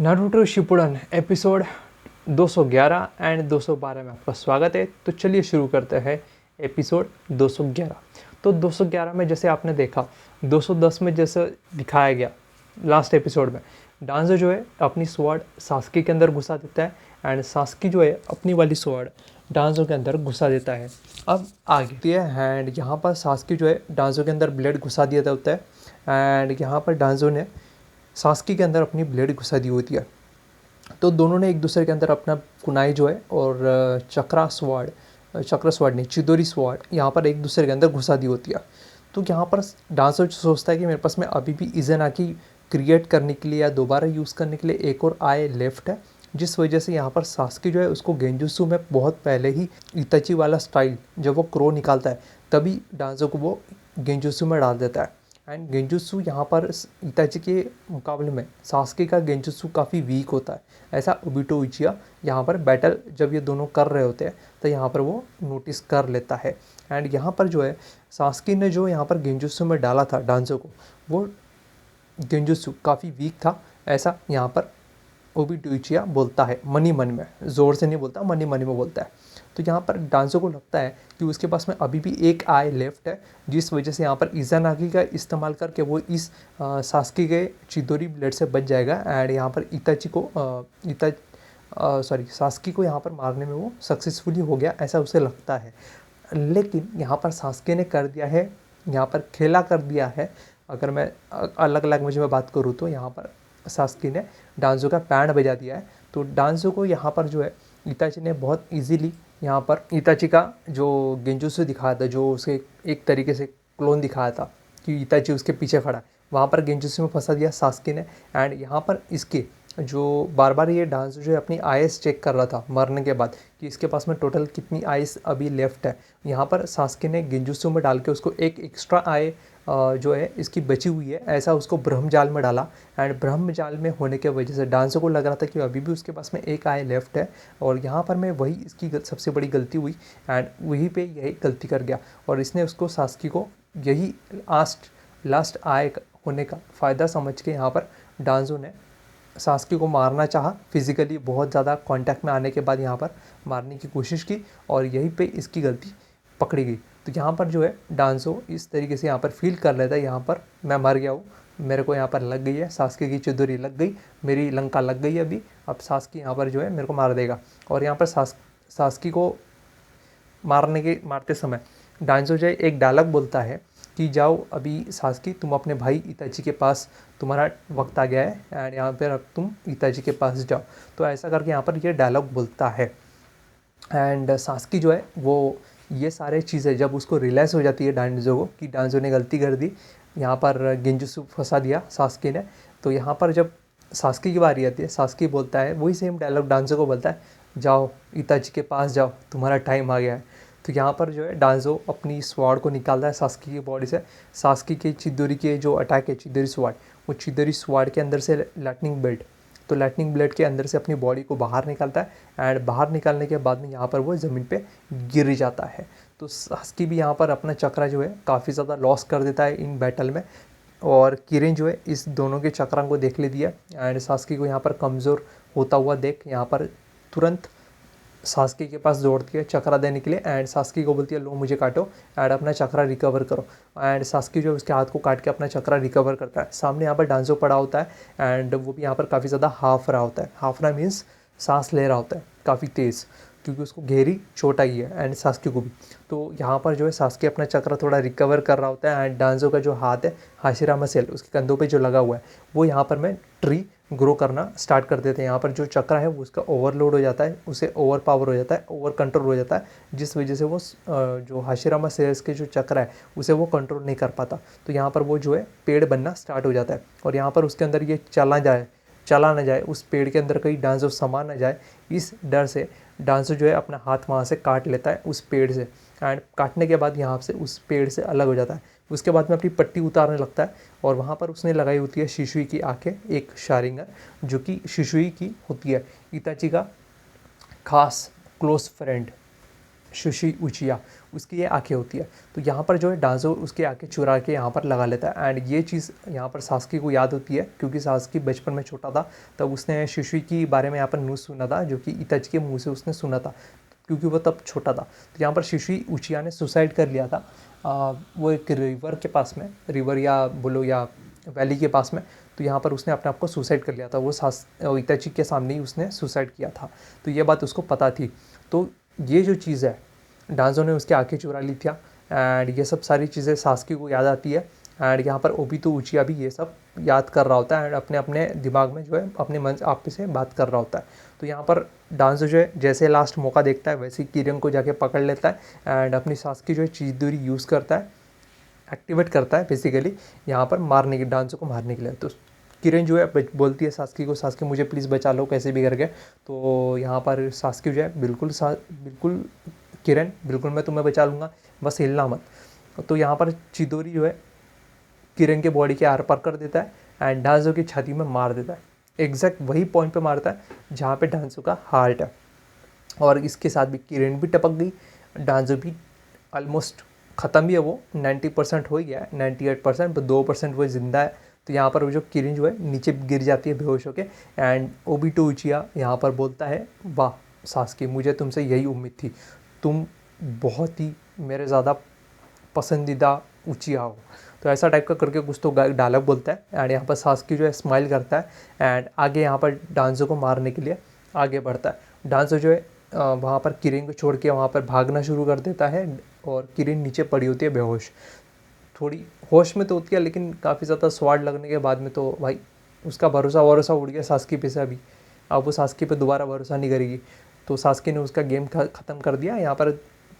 Naruto Shippuden episode 211 and 212 में आपका स्वागत है। तो चलिए शुरू करते हैं एपिसोड 211। तो 211 में जैसे आपने देखा, 210 में जैसे दिखाया गया लास्ट एपिसोड में, डांजो जो है अपनी स्वॉर्ड सास्की के अंदर घुसा देता है एंड सास्की जो है अपनी वाली स्वॉर्ड डांजो के अंदर घुसा देता है। अब आगे एंड यहाँ पर सास्की जो है डांजो के अंदर ब्लेड घुसा दिया होता है एंड यहाँ पर डांजो ने सास्की के अंदर अपनी ब्लेड घुसा दी होती है। तो दोनों ने एक दूसरे के अंदर अपना कुनाई जो है और चक्र स्वॉर्ड नहीं, चिदोरी स्वॉर्ड यहाँ पर एक दूसरे के अंदर घुसा दी होती है। तो यहाँ पर डांसर सोचता है कि मेरे पास में अभी भी इज़ेनाकी क्रिएट करने के लिए या दोबारा यूज़ करने के लिए एक और आय लेफ्ट है, जिस वजह से यहाँ पर सास्की जो है उसको गेंजुत्सु में बहुत पहले ही इताची वाला स्टाइल जब वो क्रो निकालता है तभी डांसो को वो गेंजुत्सु में डाल देता है। एंड गेंजुत्सु यहाँ पर इताची के मुकाबले में सास्के का गेंजुत्सु काफ़ी वीक होता है, ऐसा ओबिटो उचिया यहाँ पर बैटल जब ये दोनों कर रहे होते हैं तो यहाँ पर वो नोटिस कर लेता है। एंड यहाँ पर जो है सास्के ने जो यहाँ पर गेंजुत्सु में डाला था डांजो को, वो गेंजुत्सु काफ़ी वीक था, ऐसा यहाँ पर ओबिटो उचिया बोलता है मनी मन में, ज़ोर से नहीं बोलता, मनी मन में बोलता है। तो यहाँ पर डांसो को लगता है कि उसके पास में अभी भी एक आई लेफ्ट है, जिस वजह से यहाँ पर इज़ानागी का इस्तेमाल करके वो इस सास्की के चिदोरी ब्लेड से बच जाएगा एंड यहाँ पर सास्की को यहाँ पर मारने में वो सक्सेसफुली हो गया, ऐसा उसे लगता है। लेकिन यहाँ पर सास्के ने कर दिया है, यहाँ पर खेला कर दिया है। अगर मैं अलग लैंग्वेज में बात करूँ तो यहाँ पर सास्की ने डांसो का बैंड बजा दिया है। तो डांसो को यहाँ पर जो है इताची ने बहुत इजीली यहाँ पर इताची का जो गेंजुत्सु दिखाया था, जो उसे एक तरीके से क्लोन दिखाया था कि इताची उसके पीछे खड़ा है, वहाँ पर गेंजुत्सु में फंसा दिया सास्की ने। एंड यहाँ पर इसके जो बार बार ये डांसो जो है अपनी आइस चेक कर रहा था मरने के बाद कि इसके पास में टोटल कितनी आइस अभी लेफ्ट है। यहाँ पर सास्की ने गेंजुत्सु में डाल के उसको एक एक्स्ट्रा आय जो है इसकी बची हुई है, ऐसा उसको ब्रह्मजाल में डाला। एंड ब्रह्मजाल में होने के वजह से डांसो को लग रहा था कि अभी भी उसके पास में एक आय लेफ्ट है और यहाँ पर मैं वही इसकी सबसे बड़ी गलती हुई एंड वहीं पे यही गलती कर गया और इसने उसको सास्की को यही लास्ट आय होने का फ़ायदा समझ के यहाँ पर डांसो ने सास्की को मारना चाहा, फिज़िकली बहुत ज़्यादा कांटेक्ट में आने के बाद यहाँ पर मारने की कोशिश की और यहीं पे इसकी गलती पकड़ी गई। तो यहाँ पर जो है डांसो इस तरीके से यहाँ पर फील कर लेता है, यहाँ पर मैं मर गया हूँ, मेरे को यहाँ पर लग गई है, सास्की की चिदोरी लग गई, मेरी लंका लग गई अभी, अब सास्की यहाँ पर जो है मेरे को मार देगा। और यहाँ पर सास्की को मारते समय डांसो जो है एक डायलॉग बोलता है कि जाओ अभी सास्की, तुम अपने भाई इताची के पास, तुम्हारा वक्त आ गया है एंड यहाँ पर अब तुम इताची के पास जाओ। तो ऐसा करके यहाँ पर ये डायलॉग बोलता है। एंड सास्की जो है वो ये सारे चीज़ें जब उसको रियलाइज़ हो जाती है डांजो को कि डांजो ने गलती कर दी, यहाँ पर गेंजुत्सु फंसा दिया सास्की ने, तो यहाँ पर जब सास्की की बारी आती है, सास्की बोलता है वही सेम डायलॉग डांजो को बोलता है, जाओ इताची के पास जाओ, तुम्हारा टाइम आ गया है। तो यहाँ पर जो है डांजो अपनी स्वॉर्ड को निकालता है सास्की की बॉडी से, सास्की के चिदोरी के जो अटैक है चिदोरी स्वॉर्ड, वो चिदोरी स्वॉर्ड के अंदर से लाइटनिंग बेल्ट, तो लाइटनिंग ब्लेड के अंदर से अपनी बॉडी को बाहर निकालता है एंड बाहर निकालने के बाद में यहाँ पर वो ज़मीन पे गिर जाता है। तो सास्की भी यहाँ पर अपना चक्रा जो है काफ़ी ज़्यादा लॉस कर देता है इन बैटल में और किरेन जो है इस दोनों के चक्रां को देख लेती है एंड सास्की को यहाँ पर कमज़ोर होता हुआ देख यहाँ पर तुरंत सास्की के पास दौड़ती है चक्रा देने के लिए एंड सास्की को बोलती है लो मुझे काटो एंड अपना चक्रा रिकवर करो। एंड सास्की जो है उसके हाथ को काट के अपना चक्रा रिकवर करता है। सामने यहाँ पर डांसो पड़ा होता है एंड वो भी यहाँ पर काफ़ी ज़्यादा हाफ रहा होता है, हाफ रहा मीन्स सांस ले रहा होता है काफ़ी तेज़, क्योंकि उसको गहरी चोट आई है एंड सास्की को भी। तो यहाँ पर जो है सास्की अपना चक्र थोड़ा रिकवर कर रहा होता है एंड डांजो का जो हाथ है हाशिरामा सेल उसके कंधों पे जो लगा हुआ है वो यहाँ पर मैं ट्री ग्रो करना स्टार्ट कर देते हैं। यहाँ पर जो चक्र है वो उसका ओवरलोड हो जाता है, उसे ओवर पावर हो जाता है, ओवर कंट्रोल हो जाता है, जिस वजह से वो जो हाशिरामा सेल्स के जो चक्र है उसे वो कंट्रोल नहीं कर पाता। तो यहाँ पर वो जो है पेड़ बनना स्टार्ट हो जाता है और यहाँ पर उसके अंदर ये चला ना जाए, उस पेड़ के अंदर कहीं डांसो समा ना जाए, इस डर से डांसो जो है अपना हाथ वहाँ से काट लेता है उस पेड़ से एंड काटने के बाद यहाँ से उस पेड़ से अलग हो जाता है। उसके बाद में अपनी पट्टी उतारने लगता है और वहाँ पर उसने लगाई होती है शिशुई की आंखें, एक शारिंगन जो कि शिशुई की होती है, इताची का खास क्लोज फ्रेंड। शुशी उचिया, उसकी ये आंखें होती है। तो यहाँ पर जो है डांजो उसकी आंखें चुरा के यहाँ पर लगा लेता है एंड ये चीज़ यहाँ पर सास्की को याद होती है क्योंकि सास्की बचपन में छोटा था तब उसने शुशी के बारे में यहाँ पर न्यूज़ सुना था जो कि इताची के मुंह से उसने सुना था क्योंकि वो तब छोटा था। तो यहाँ पर शिशी उचिया ने सुसाइड कर लिया था वो एक रिवर के पास में, रिवर या बोलो या वैली के पास में। तो यहाँ पर उसने अपने आप को सुसाइड कर लिया था, वो इताची के सामने ही उसने सुसाइड किया था। तो ये बात उसको पता थी। तो ये जो चीज़ है डांजो ने उसकी आंखें चुरा ली थी एंड ये सब सारी चीज़ें सास्की को याद आती है एंड यहाँ पर ओबितो उचिया भी ये सब याद कर रहा होता है एंड अपने अपने दिमाग में जो है अपने मन आप से बात कर रहा होता है। तो यहाँ पर डांजो जो है जैसे लास्ट मौका देखता है वैसे ही किरण को जाके पकड़ लेता है एंड अपनी सास्की जो है चीज़दुरी यूज़ करता है, एक्टिवेट करता है बेसिकली यहाँ पर मारने की, डांजो को मारने के लिए। तो किरण जो है बोलती है सास्की को, सास्की मुझे प्लीज़ बचा लो कैसे भी करके। तो यहाँ पर सास्की जो है बिल्कुल किरण बिल्कुल मैं तुम्हें बचा लूँगा, बस हिलना मत। तो यहाँ पर चिदोरी जो है किरण के बॉडी के आर पार कर देता है एंड डांजो की छाती में मार देता है। एग्जैक्ट वही पॉइंट पे मारता है जहाँ पे डांजो का हार्ट है। और इसके साथ भी किरण भी टपक गई, डांजो भी ऑलमोस्ट ख़त्म भी है, वो 90% हो ही गया है, 98% पर 2% वो ज़िंदा है। तो यहाँ पर वो जो किरण जो है नीचे गिर जाती है बेहोश होके एंड ओबितो उचिया यहाँ पर बोलता है वाह सास्की, मुझे तुमसे यही उम्मीद थी, तुम बहुत ही मेरे ज़्यादा पसंदीदा उचिया हो। तो ऐसा टाइप का करके कुछ तो डायलॉग बोलता है एंड यहाँ पर सास्की जो है स्माइल करता है एंड आगे यहाँ पर डांजो को मारने के लिए आगे बढ़ता है। डांजो जो है वहाँ पर किरण को छोड़ के वहाँ पर भागना शुरू कर देता है और किरण नीचे पड़ी होती है बेहोश, थोड़ी होश में तो होती है लेकिन काफ़ी ज़्यादा स्वाद लगने के बाद में तो भाई उसका भरोसा उड़ गया सास्की पे से। अभी अब वो सास्की पे दोबारा भरोसा नहीं करेगी। तो सास्की ने उसका गेम ख़त्म कर दिया, यहाँ पर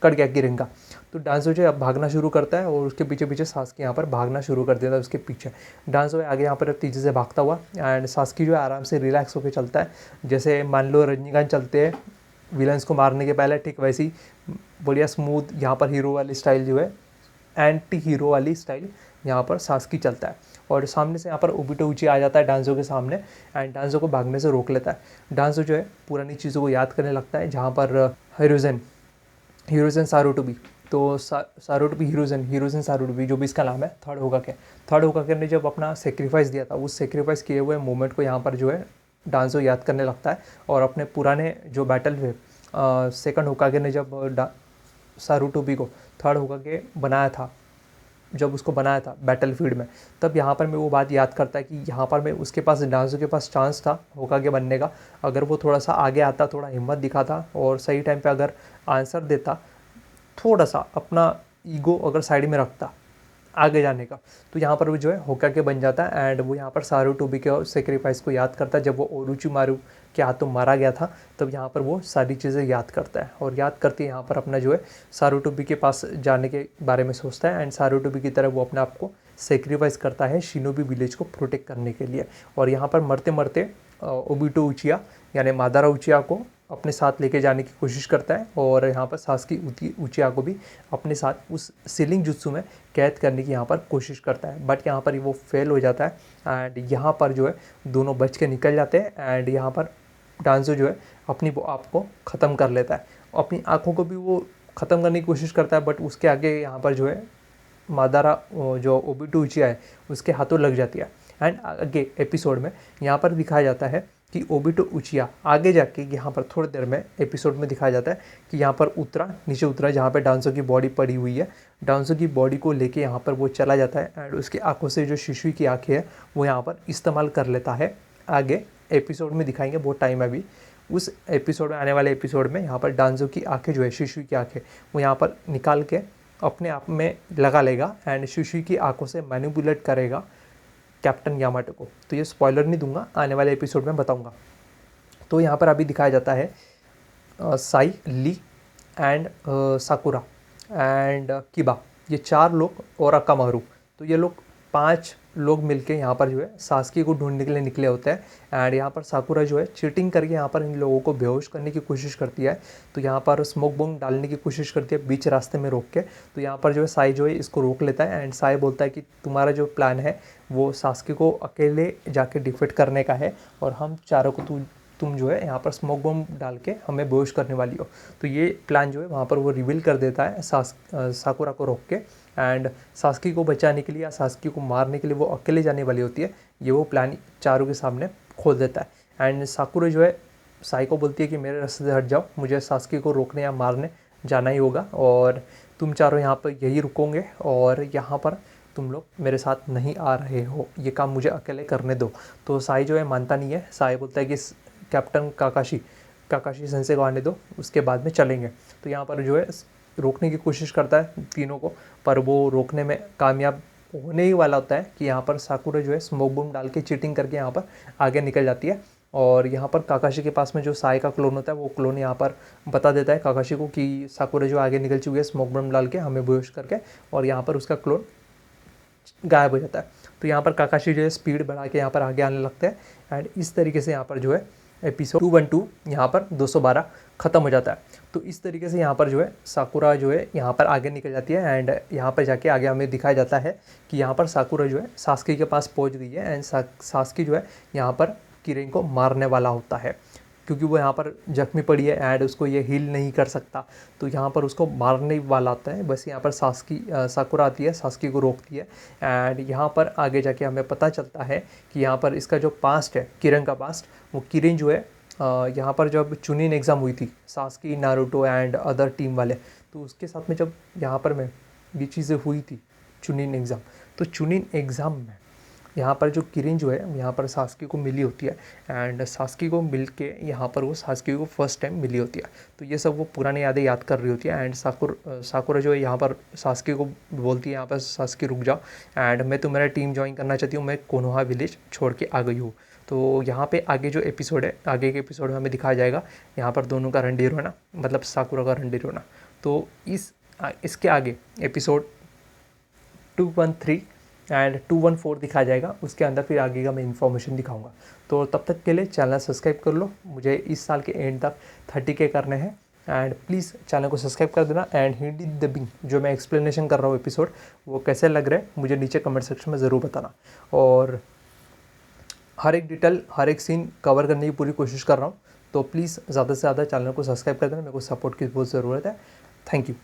कट गया किरण का। तो डांजो जो है अब भागना शुरू करता है और उसके पीछे पीछे सास्की यहाँ पर भागना शुरू कर देता है उसके पीछे। डांजो आगे यहाँ पर तेज़ी से भागता हुआ एंड सास्की जो है आराम से रिलैक्स होकर चलता है, जैसे मान लो रजनीकांत चलते हैं विलन्स को मारने के पहले, ठीक वैसे ही बढ़िया स्मूथ यहाँ पर हीरो वाली स्टाइल जो है, एंटी हीरो वाली स्टाइल यहाँ पर सास्की चलता है। और सामने से यहाँ पर ओबितो उचिया आ जाता है डांजो के सामने एंड डांजो को भागने से रोक लेता है। डांजो जो है पुरानी चीज़ों को याद करने लगता है जहाँ पर हीरोजन सारुटोबी, तो सारुटोबी हीरोजन सारुटोबी जो भी इसका नाम है, थर्ड होकागे ने जब अपना सेक्रीफाइस दिया था उस सेक्रीफाइस किए हुए मोमेंट को यहाँ पर जो है डांजो याद करने लगता है और अपने पुराने जो बैटल हुए सेकंड होकागे ने जब सारुटोबी को थर्ड होकागे बनाया था, जब उसको बनाया था बैटलफील्ड में, तब यहाँ पर मैं वो बात याद करता है कि यहाँ पर मैं उसके पास डांजो के पास चांस था होकागे बनने का, अगर वो थोड़ा सा आगे आता, थोड़ा हिम्मत दिखाता और सही टाइम पे अगर आंसर देता, थोड़ा सा अपना ईगो अगर साइड में रखता आगे जाने का, तो यहाँ पर वो जो है होकागे बन जाता है एंड वो यहाँ पर सारुटोबी के सेक्रीफाइस को याद करता है। जब वो ओरोचिमारू के हाथों मारा गया था तब यहाँ पर वो सारी चीज़ें याद करता है और याद करके यहाँ पर अपना जो है सारुटोबी के पास जाने के बारे में सोचता है एंड सारुटोबी की तरह वो अपने आप को सेक्रीफाइस करता है शिनोबी विलेज को प्रोटेक्ट करने के लिए। और यहाँ पर मरते मरते ओबितो उचिया यानी मादारा उचिया को अपने साथ लेके जाने की कोशिश करता है और यहाँ पर सास्की उचिया को भी अपने साथ उस सीलिंग जुत्सु में कैद करने की यहाँ पर कोशिश करता है, बट यहाँ पर वो फेल हो जाता है एंड यहाँ पर जो है दोनों बच के निकल जाते हैं एंड यहाँ पर डांजो जो है अपनी आप को ख़त्म कर लेता है, अपनी आँखों को भी वो ख़त्म करने की कोशिश करता है, बट उसके आगे यहाँ पर जो है मादारा जो ओबितो उचिया है उसके हाथों लग जाती है। एंड आगे एपिसोड में यहाँ पर दिखाया जाता है कि ओबितो उचिया आगे जाके यहाँ पर थोड़ी देर में एपिसोड में दिखाया जाता है कि यहाँ पर नीचे उतरा जहाँ पे डांसो की बॉडी पड़ी हुई है, डांसो की बॉडी को लेके यहाँ पर वो चला जाता है एंड उसकी आंखों से जो शिशु की आंखें हैं वो यहाँ पर इस्तेमाल कर लेता है। आगे एपिसोड में दिखाएंगे, बहुत टाइम है अभी, उस एपिसोड में आने वाले एपिसोड में यहाँ पर डांसो की आंखें जो है शिशु की आंखें वो यहाँ पर निकाल के अपने आप में लगा लेगा एंड शिशु की आंखों से मैनिपुलेट करेगा कैप्टन यामाटो को। तो ये स्पॉइलर नहीं दूंगा, आने वाले एपिसोड में बताऊंगा। तो यहाँ पर अभी दिखाया जाता है साई, ली एंड साकुरा एंड किबा, ये 4 लोग और अकामारू, तो ये लोग 5 लोग मिलके यहाँ पर जो है सास्की को ढूंढने के लिए निकले होते हैं एंड यहाँ पर साकुरा जो है चीटिंग करके यहाँ पर इन लोगों को बेहोश करने की कोशिश करती है। तो यहाँ पर स्मोक बॉम्ब डालने की कोशिश करती है बीच रास्ते में रोक के। तो यहाँ पर जो है साई जो है इसको रोक लेता है एंड साई बोलता है कि तुम्हारा जो प्लान है वो सास्की को अकेले जाके डिफीट करने का है और हम चारों को तू तुम जो है यहाँ पर स्मोक बम डाल के हमें बेहोश करने वाली हो। तो ये प्लान जो है वहाँ पर वो रिवील कर देता है साकुरा को रोक के। एंड सास्की को बचाने के लिए या सास्की को मारने के लिए वो अकेले जाने वाली होती है, ये वो प्लान चारों के सामने खोल देता है। एंड साकुरा जो है साई को बोलती है कि मेरे रास्ते से हट जाओ, मुझे सास्की को रोकने या मारने जाना ही होगा और तुम चारों यहाँ पर यही रुकोगे और यहाँ पर तुम लोग मेरे साथ नहीं आ रहे हो, ये काम मुझे अकेले करने दो। तो साई जो है मानता नहीं है, साई बोलता है कि कैप्टन काकाशी सेंसे को आने दो, उसके बाद में चलेंगे। तो यहाँ पर जो है रोकने की कोशिश करता है तीनों को, पर वो रोकने में कामयाब होने ही वाला होता है कि यहाँ पर साकुरा जो है स्मोक बम डाल के चीटिंग करके यहाँ पर आगे निकल जाती है। और यहाँ पर काकाशी के पास में जो साई का क्लोन होता है वो क्लोन यहाँ पर बता देता है काकाशी को कि साकुरा जो आगे निकल चुकी है स्मोक बम डाल के हमें बेहोश करके, और यहाँ पर उसका क्लोन गायब हो जाता है। तो यहाँ पर काकाशी जो है स्पीड बढ़ा के यहाँ पर आगे आने लगते हैं एंड इस तरीके से यहाँ पर जो है एपिसोड 212 यहाँ पर 212 ख़त्म हो जाता है। तो इस तरीके से यहाँ पर जो है साकुरा जो है यहाँ पर आगे निकल जाती है एंड यहाँ पर जाके आगे हमें दिखाया जाता है कि यहाँ पर साकुरा जो है सास्की के पास पहुँच गई है एंड सास्की जो है यहाँ पर किरेन को मारने वाला होता है, क्योंकि वो यहाँ पर जख्मी पड़ी है एंड उसको ये हील नहीं कर सकता। तो यहाँ पर उसको मारने वाला होता है। बस यहाँ पर साकुरा आती है, सास्की को रोकती है एंड यहाँ पर आगे जाके हमें पता चलता है कि यहाँ पर इसका जो पास्ट है, किरण का पास्ट, वो किरण जो है यहाँ पर जब चुनिन एग्ज़ाम हुई थी सास्की, नारुतो एंड अदर टीम वाले, तो उसके साथ में जब यहाँ पर में ये चीज़ें हुई थी चुनिन एग्ज़ाम, तो चुनिन एग्ज़ाम में यहाँ पर जो किरण जो है यहाँ पर सास्की को मिली होती है एंड सास्की को मिल के यहाँ पर वो सास्की को फर्स्ट टाइम मिली होती है। तो ये सब वो पुरानी यादें याद कर रही होती है एंड साकुरा जो है यहाँ पर सास्की को बोलती है यहाँ पर सास्की रुक जाओ एंड मैं तुम्हारा टीम ज्वाइन करना चाहती हूँ, मैं कोनोहा विलेज छोड़ के आ गई हूँ। तो यहाँ पे आगे जो एपिसोड है, आगे के एपिसोड में हमें दिखाया जाएगा यहाँ पर दोनों का रंडीर होना, मतलब साकुरा का रंडीर होना। तो इसके आगे एपिसोड 213 एंड 214 दिखाया जाएगा, उसके अंदर फिर आगे का मैं इन्फॉर्मेशन दिखाऊंगा। तो तब तक के लिए चैनल सब्सक्राइब कर लो, मुझे इस साल के एंड तक 30K करने हैं एंड प्लीज़ चैनल को सब्सक्राइब कर देना। एंड हिंदी डबिंग जो मैं एक्सप्लेनेशन कर रहा हूँ एपिसोड, वो कैसे लग रहे हैं मुझे नीचे कमेंट सेक्शन में ज़रूर बताना। और हर एक डिटेल, हर एक सीन कवर करने की पूरी कोशिश कर रहा हूँ। तो प्लीज़ ज़्यादा से ज़्यादा चैनल को सब्सक्राइब कर देना, मेरे को सपोर्ट की बहुत ज़रूरत है। Thank you.